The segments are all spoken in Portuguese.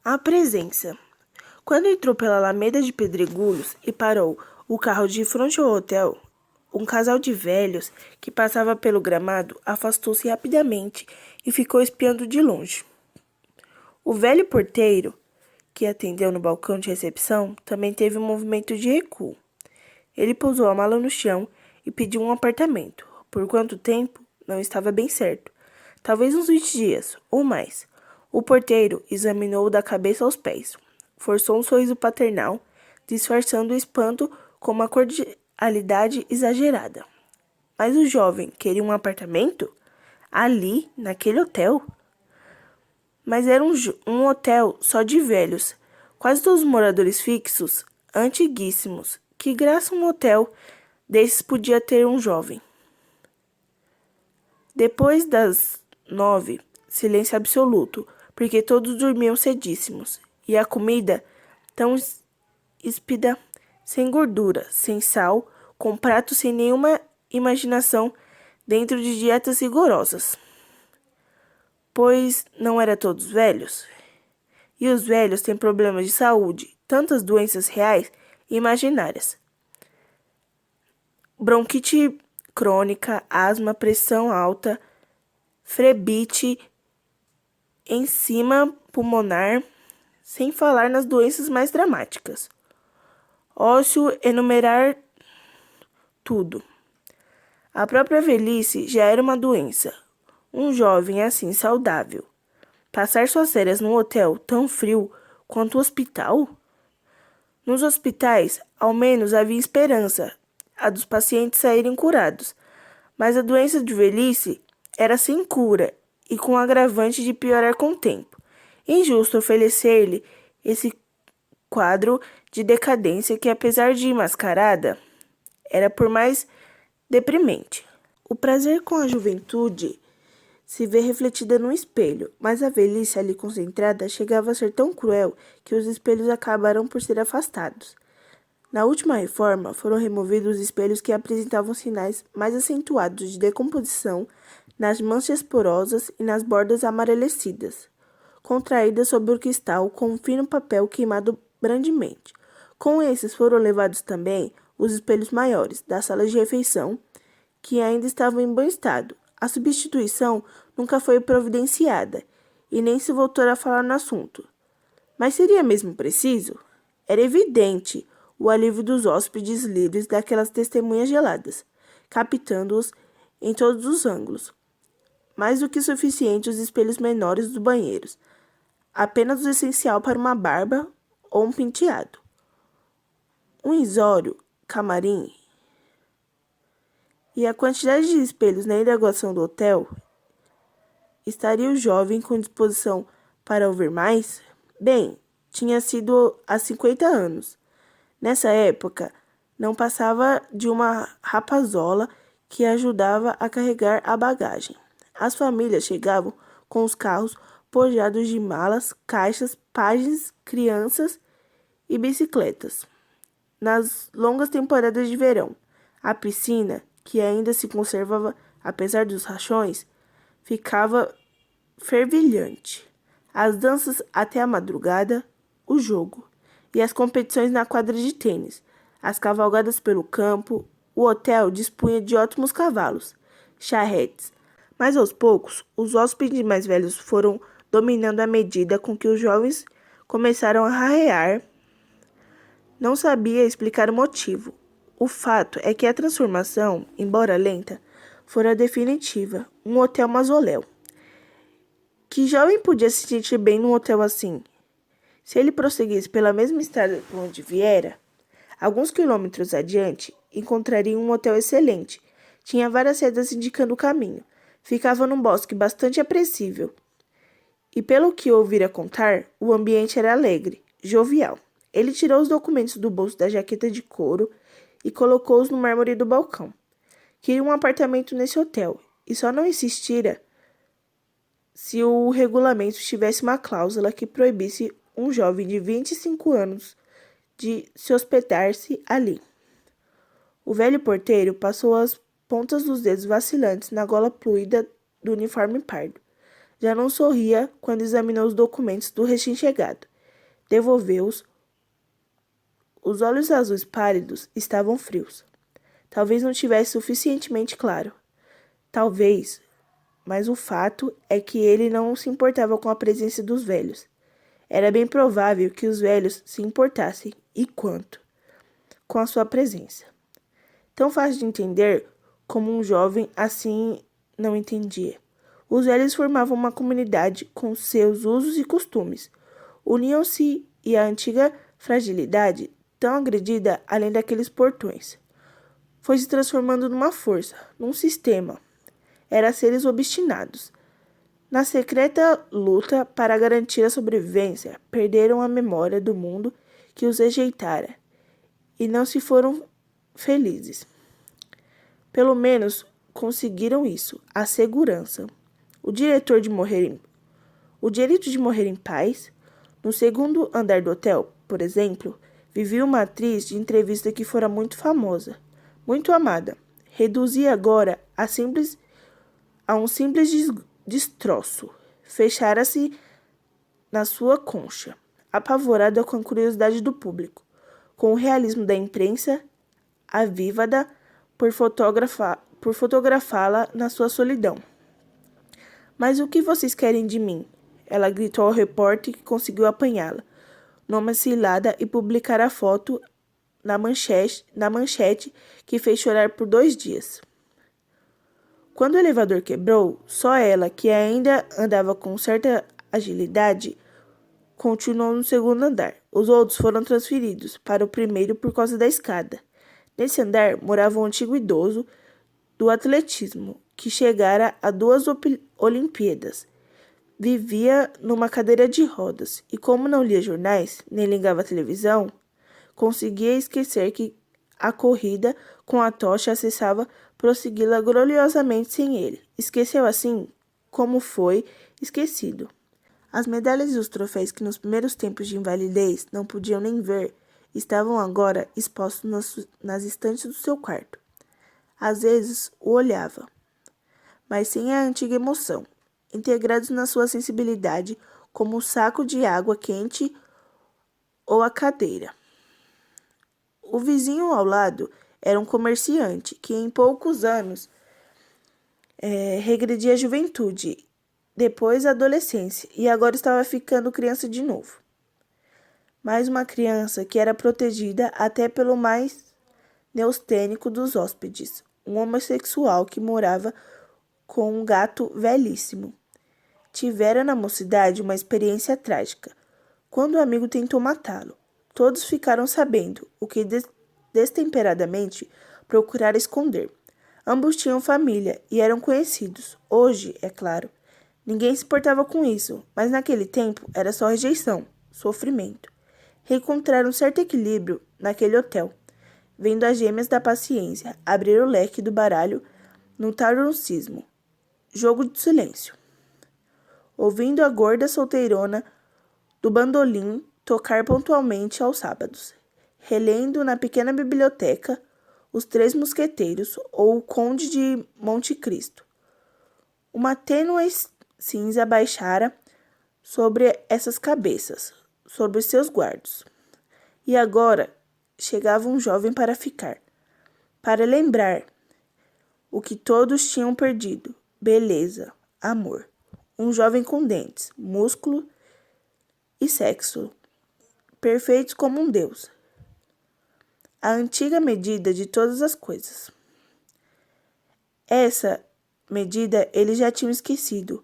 A presença. Quando entrou pela Alameda de Pedregulhos e parou o carro de frente ao hotel, um casal de velhos que passava pelo gramado afastou-se rapidamente e ficou espiando de longe. O velho porteiro, que atendeu no balcão de recepção, também teve um movimento de recuo. Ele pousou a mala no chão e pediu um apartamento. Por quanto tempo, não estava bem certo. Talvez uns 20 dias, ou mais. O porteiro examinou-o da cabeça aos pés. Forçou um sorriso paternal, disfarçando o espanto com uma cordialidade exagerada. Mas o jovem queria um apartamento? Ali, naquele hotel? Mas era um hotel só de velhos. Quase todos os moradores fixos, antiguíssimos. Que graça um hotel desses podia ter um jovem. Depois das 9, silêncio absoluto, porque todos dormiam cedíssimos. E a comida, tão íspida, sem gordura, sem sal, com pratos sem nenhuma imaginação, dentro de dietas rigorosas. Pois não eram todos velhos? E os velhos têm problemas de saúde, tantas doenças reais e imaginárias. Bronquite crônica, asma, pressão alta, frebite, enzima pulmonar, sem falar nas doenças mais dramáticas. Ósseo enumerar tudo. A própria velhice já era uma doença. Um jovem assim saudável passar suas férias num hotel tão frio quanto o hospital? Nos hospitais, ao menos havia esperança, a dos pacientes saírem curados, mas a doença de velhice era sem cura e com o agravante de piorar com o tempo. Injusto oferecer-lhe esse quadro de decadência que, apesar de mascarada, era por mais deprimente. O prazer com a juventude se vê refletida num espelho, mas a velhice ali concentrada chegava a ser tão cruel que os espelhos acabaram por ser afastados. Na última reforma, foram removidos os espelhos que apresentavam sinais mais acentuados de decomposição nas manchas porosas e nas bordas amarelecidas, contraídas sob o cristal com um fino papel queimado brandemente. Com esses foram levados também os espelhos maiores das salas de refeição, que ainda estavam em bom estado. A substituição nunca foi providenciada e nem se voltou a falar no assunto. Mas seria mesmo preciso? Era evidente o alívio dos hóspedes livres daquelas testemunhas geladas, captando-os em todos os ângulos. Mais do que suficiente os espelhos menores dos banheiros, apenas o essencial para uma barba ou um penteado. Um isório, camarim e a quantidade de espelhos na inauguração do hotel. Estaria o jovem com disposição para ouvir mais? Bem, tinha sido há 50 anos. Nessa época, não passava de uma rapazola que ajudava a carregar a bagagem. As famílias chegavam com os carros pojados de malas, caixas, pajens, crianças e bicicletas. Nas longas temporadas de verão, a piscina, que ainda se conservava apesar dos rachões, ficava fervilhante. As danças até a madrugada, o jogo e as competições na quadra de tênis, as cavalgadas pelo campo. O hotel dispunha de ótimos cavalos, charretes, mas aos poucos os hóspedes mais velhos foram dominando à medida com que os jovens começaram a arrear. Não sabia explicar o motivo. O fato é que a transformação, embora lenta, fora definitiva. Um hotel mausoléu. Que jovem podia se sentir bem num hotel assim? Se ele prosseguisse pela mesma estrada por onde viera, alguns quilômetros adiante, encontraria um hotel excelente. Tinha várias sedas indicando o caminho. Ficava num bosque bastante apressível. E pelo que ouvira contar, o ambiente era alegre, jovial. Ele tirou os documentos do bolso da jaqueta de couro e colocou-os no mármore do balcão. Queria um apartamento nesse hotel, e só não insistira se o regulamento tivesse uma cláusula que proibisse um jovem de 25 anos de se hospedar-se ali. O velho porteiro passou as pontas dos dedos vacilantes na gola fluida do uniforme pardo. Já não sorria quando examinou os documentos do recém-chegado. devolveu-os. Os olhos azuis pálidos estavam frios. Talvez não tivesse suficientemente claro. Talvez, mas o fato é que ele não se importava com a presença dos velhos. Era bem provável que os velhos se importassem, e quanto, com a sua presença. Tão fácil de entender como um jovem assim não entendia. Os velhos formavam uma comunidade com seus usos e costumes. Uniam-se e a antiga fragilidade, tão agredida além daqueles portões, foi se transformando numa força, num sistema. Eram seres obstinados. Na secreta luta para garantir a sobrevivência, perderam a memória do mundo que os rejeitara e não se foram felizes. Pelo menos conseguiram isso, a segurança. O direito de morrer em paz. No segundo andar do hotel, por exemplo, vivia uma atriz de entrevista que fora muito famosa, muito amada. Reduzia agora a um simples destroço. Fechara-se na sua concha, apavorada com a curiosidade do público, com o realismo da imprensa, avívada por fotografá-la na sua solidão. Mas o que vocês querem de mim? Ela gritou ao repórter que conseguiu apanhá-la numa cilada e publicar a foto na manchete que fez chorar por 2 dias. Quando o elevador quebrou, só ela, que ainda andava com certa agilidade, continuou no segundo andar. Os outros foram transferidos para o primeiro por causa da escada. Nesse andar morava um antigo idoso do atletismo, que chegara a 2 Olimpíadas. Vivia numa cadeira de rodas e, como não lia jornais, nem ligava a televisão, conseguia esquecer que a corrida com a tocha acessava prossegui-la gloriosamente sem ele. Esqueceu assim como foi esquecido. As medalhas e os troféus que nos primeiros tempos de invalidez não podiam nem ver, estavam agora expostos nas estantes do seu quarto. Às vezes o olhava, mas sem a antiga emoção, integrados na sua sensibilidade como o saco de água quente ou a cadeira. O vizinho ao lado era um comerciante que em poucos anos regredia à juventude, depois à adolescência, e agora estava ficando criança de novo. Mais uma criança que era protegida até pelo mais neostênico dos hóspedes, um homossexual que morava com um gato velhíssimo. Tivera na mocidade uma experiência trágica, quando o amigo tentou matá-lo. Todos ficaram sabendo, o que destemperadamente procurara esconder. Ambos tinham família e eram conhecidos. Hoje, é claro, ninguém se importava com isso, mas naquele tempo era só rejeição, sofrimento. Reencontraram um certo equilíbrio naquele hotel, vendo as gêmeas da paciência abrir o leque do baralho no tarocismo, jogo de silêncio. Ouvindo a gorda solteirona do bandolim tocar pontualmente aos sábados, relendo na pequena biblioteca Os Três Mosqueteiros ou O Conde de Monte Cristo. Uma tênue cinza baixara sobre essas cabeças, sobre os seus guardos. E agora chegava um jovem para ficar, para lembrar o que todos tinham perdido: beleza, amor. Um jovem com dentes, músculo e sexo, perfeitos como um deus. A antiga medida de todas as coisas. Essa medida eles já tinham esquecido.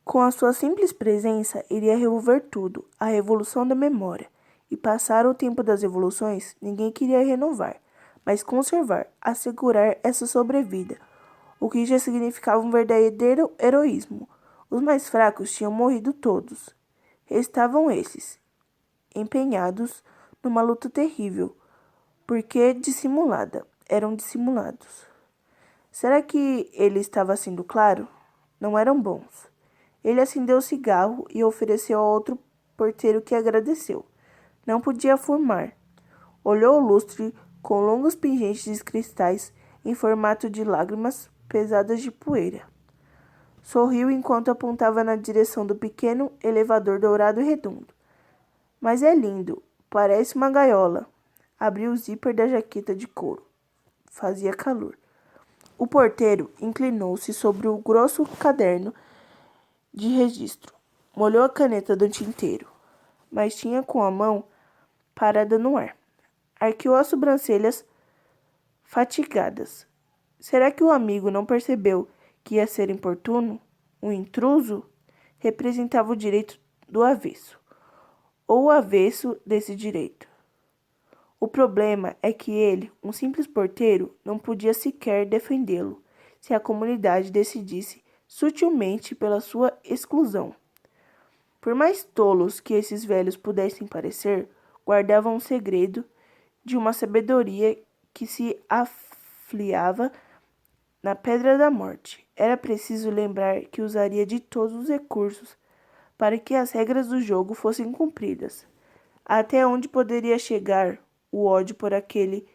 Com a sua simples presença, iria revolver tudo, a revolução da memória. E passar o tempo das revoluções, ninguém queria renovar, mas conservar, assegurar essa sobrevida, o que já significava um verdadeiro heroísmo. Os mais fracos tinham morrido todos. Restavam esses, empenhados numa luta terrível, porque dissimulada, eram dissimulados. Será que ele estava sendo claro? Não eram bons. Ele acendeu o cigarro e ofereceu ao outro porteiro, que agradeceu. Não podia fumar. Olhou o lustre com longos pingentes de cristais em formato de lágrimas pesadas de poeira. Sorriu enquanto apontava na direção do pequeno elevador dourado e redondo. Mas é lindo, parece uma gaiola. Abriu o zíper da jaqueta de couro. Fazia calor. O porteiro inclinou-se sobre o grosso caderno de registro. Molhou a caneta do tinteiro, mas tinha com a mão parada no ar. Arqueou as sobrancelhas fatigadas. Será que o amigo não percebeu que ia ser importuno? O intruso representava o direito do avesso, ou o avesso desse direito. O problema é que ele, um simples porteiro, não podia sequer defendê-lo se a comunidade decidisse sutilmente pela sua exclusão. Por mais tolos que esses velhos pudessem parecer, guardavam um segredo de uma sabedoria que se afliava na pedra da morte. Era preciso lembrar que usaria de todos os recursos para que as regras do jogo fossem cumpridas. Até onde poderia chegar o ódio por aquele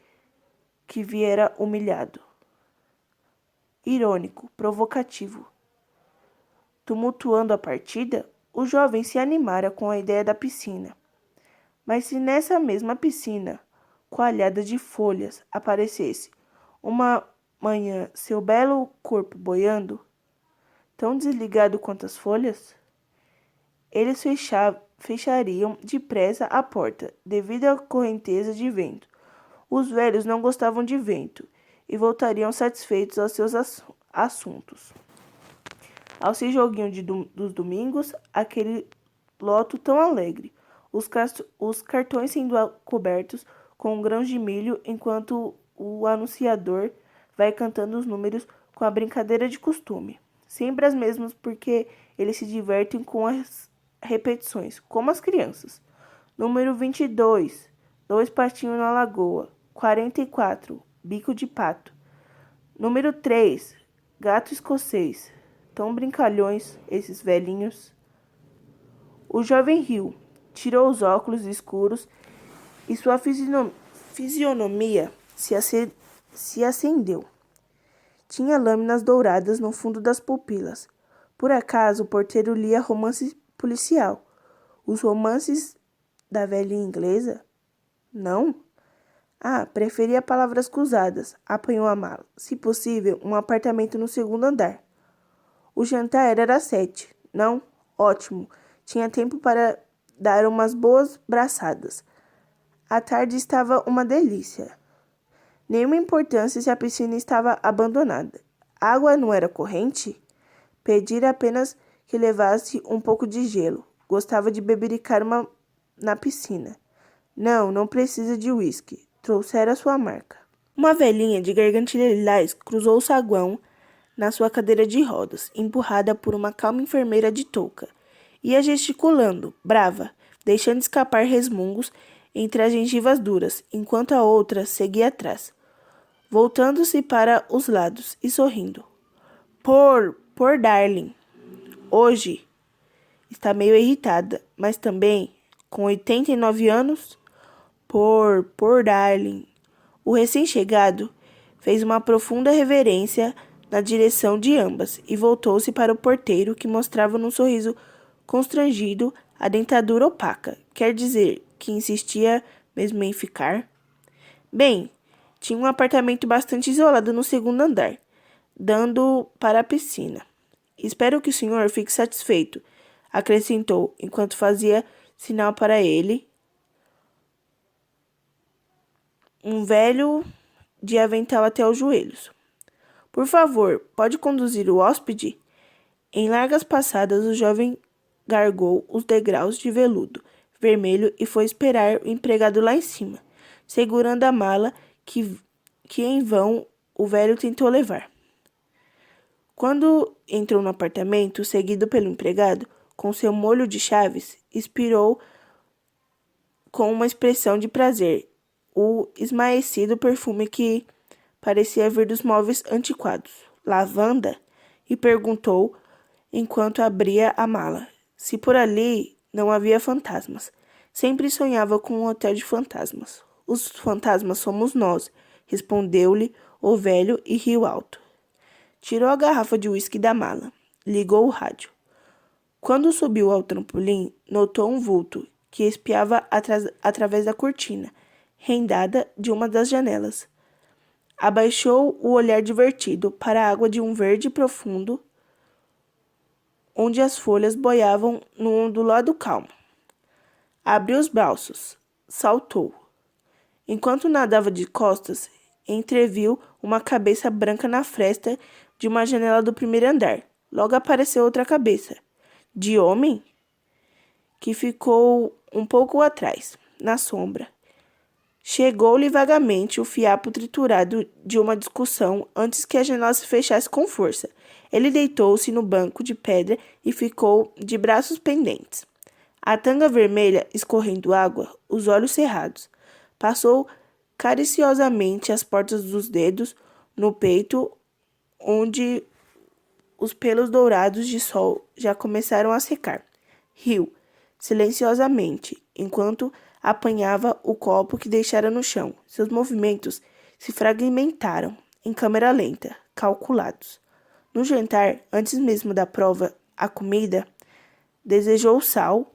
que viera humilhado? Irônico, provocativo. Tumultuando a partida, o jovem se animara com a ideia da piscina. Mas se nessa mesma piscina, coalhada de folhas, aparecesse uma manhã seu belo corpo boiando, tão desligado quanto as folhas, eles fechariam depressa a porta, devido à correnteza de vento. Os velhos não gostavam de vento e voltariam satisfeitos aos seus assuntos. Ao seu joguinho dos domingos, aquele loto tão alegre, os cartões sendo cobertos com grãos de milho, enquanto o anunciador vai cantando os números com a brincadeira de costume. Sempre as mesmas, porque eles se divertem com as repetições, como as crianças. Número 22, dois patinhos na lagoa. 44, bico de pato. Número 3, gato escocês. Tão brincalhões, esses velhinhos. O jovem riu, tirou os óculos escuros e sua fisionomia se acendeu. Tinha lâminas douradas no fundo das pupilas. Por acaso, o porteiro lia romance policial. Os romances da velhinha inglesa? Não? Ah, preferia palavras cruzadas. Apanhou a mala. Se possível, um apartamento no segundo andar. O jantar era às 7. Não? Ótimo. Tinha tempo para dar umas boas braçadas. A tarde estava uma delícia. Nenhuma importância se a piscina estava abandonada. A água não era corrente? Pedira apenas que levasse um pouco de gelo. Gostava de bebericar na piscina. Não precisa de uísque. Trouxera sua marca. Uma velhinha de gargantilha lilás cruzou o saguão na sua cadeira de rodas, empurrada por uma calma enfermeira de touca. Ia gesticulando, brava, deixando escapar resmungos entre as gengivas duras, enquanto a outra seguia atrás, voltando-se para os lados e sorrindo. Por darling. Hoje está meio irritada, mas também, com 89 anos, por darling. O recém-chegado fez uma profunda reverência na direção de ambas e voltou-se para o porteiro, que mostrava num sorriso constrangido a dentadura opaca. Quer dizer, que insistia mesmo em ficar? Bem, tinha um apartamento bastante isolado no segundo andar, dando para a piscina. Espero que o senhor fique satisfeito, acrescentou, enquanto fazia sinal para ele, um velho de avental até os joelhos. Por favor, pode conduzir o hóspede? Em largas passadas, o jovem gargou os degraus de veludo vermelho e foi esperar o empregado lá em cima, segurando a mala que em vão o velho tentou levar. Quando entrou no apartamento, seguido pelo empregado, com seu molho de chaves, expirou com uma expressão de prazer o esmaecido perfume que parecia vir dos móveis antiquados. Lavanda? E perguntou, enquanto abria a mala, se por ali não havia fantasmas. Sempre sonhava com um hotel de fantasmas. Os fantasmas somos nós, respondeu-lhe o velho e riu alto. Tirou a garrafa de uísque da mala. Ligou o rádio. Quando subiu ao trampolim, notou um vulto que espiava através da cortina, rendada de uma das janelas. Abaixou o olhar divertido para a água de um verde profundo, onde as folhas boiavam num ondulado calmo. Abriu os braços, saltou. Enquanto nadava de costas, entreviu uma cabeça branca na fresta de uma janela do primeiro andar. Logo apareceu outra cabeça, de homem, que ficou um pouco atrás, na sombra. Chegou-lhe vagamente o fiapo triturado de uma discussão antes que a janela se fechasse com força. Ele deitou-se no banco de pedra e ficou de braços pendentes. A tanga vermelha escorrendo água, os olhos cerrados. Passou cariciosamente as pontas dos dedos no peito, onde os pelos dourados de sol já começaram a secar. Riu, silenciosamente, enquanto apanhava o copo que deixara no chão. Seus movimentos se fragmentaram em câmera lenta, calculados. No jantar, antes mesmo da prova, a comida, desejou o sal,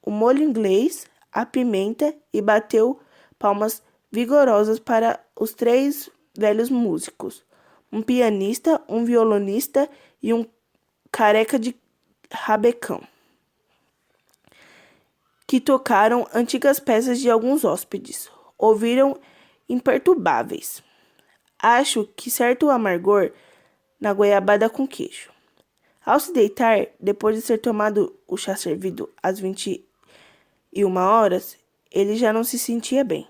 o molho inglês, a pimenta e bateu palmas vigorosas para os 3 velhos músicos, um pianista, um violonista e um careca de rabecão, que tocaram antigas peças de alguns hóspedes. Ouviram imperturbáveis. Acho que certo amargor na goiabada com queijo. Ao se deitar, depois de ser tomado o chá servido às 21 horas, ele já não se sentia bem.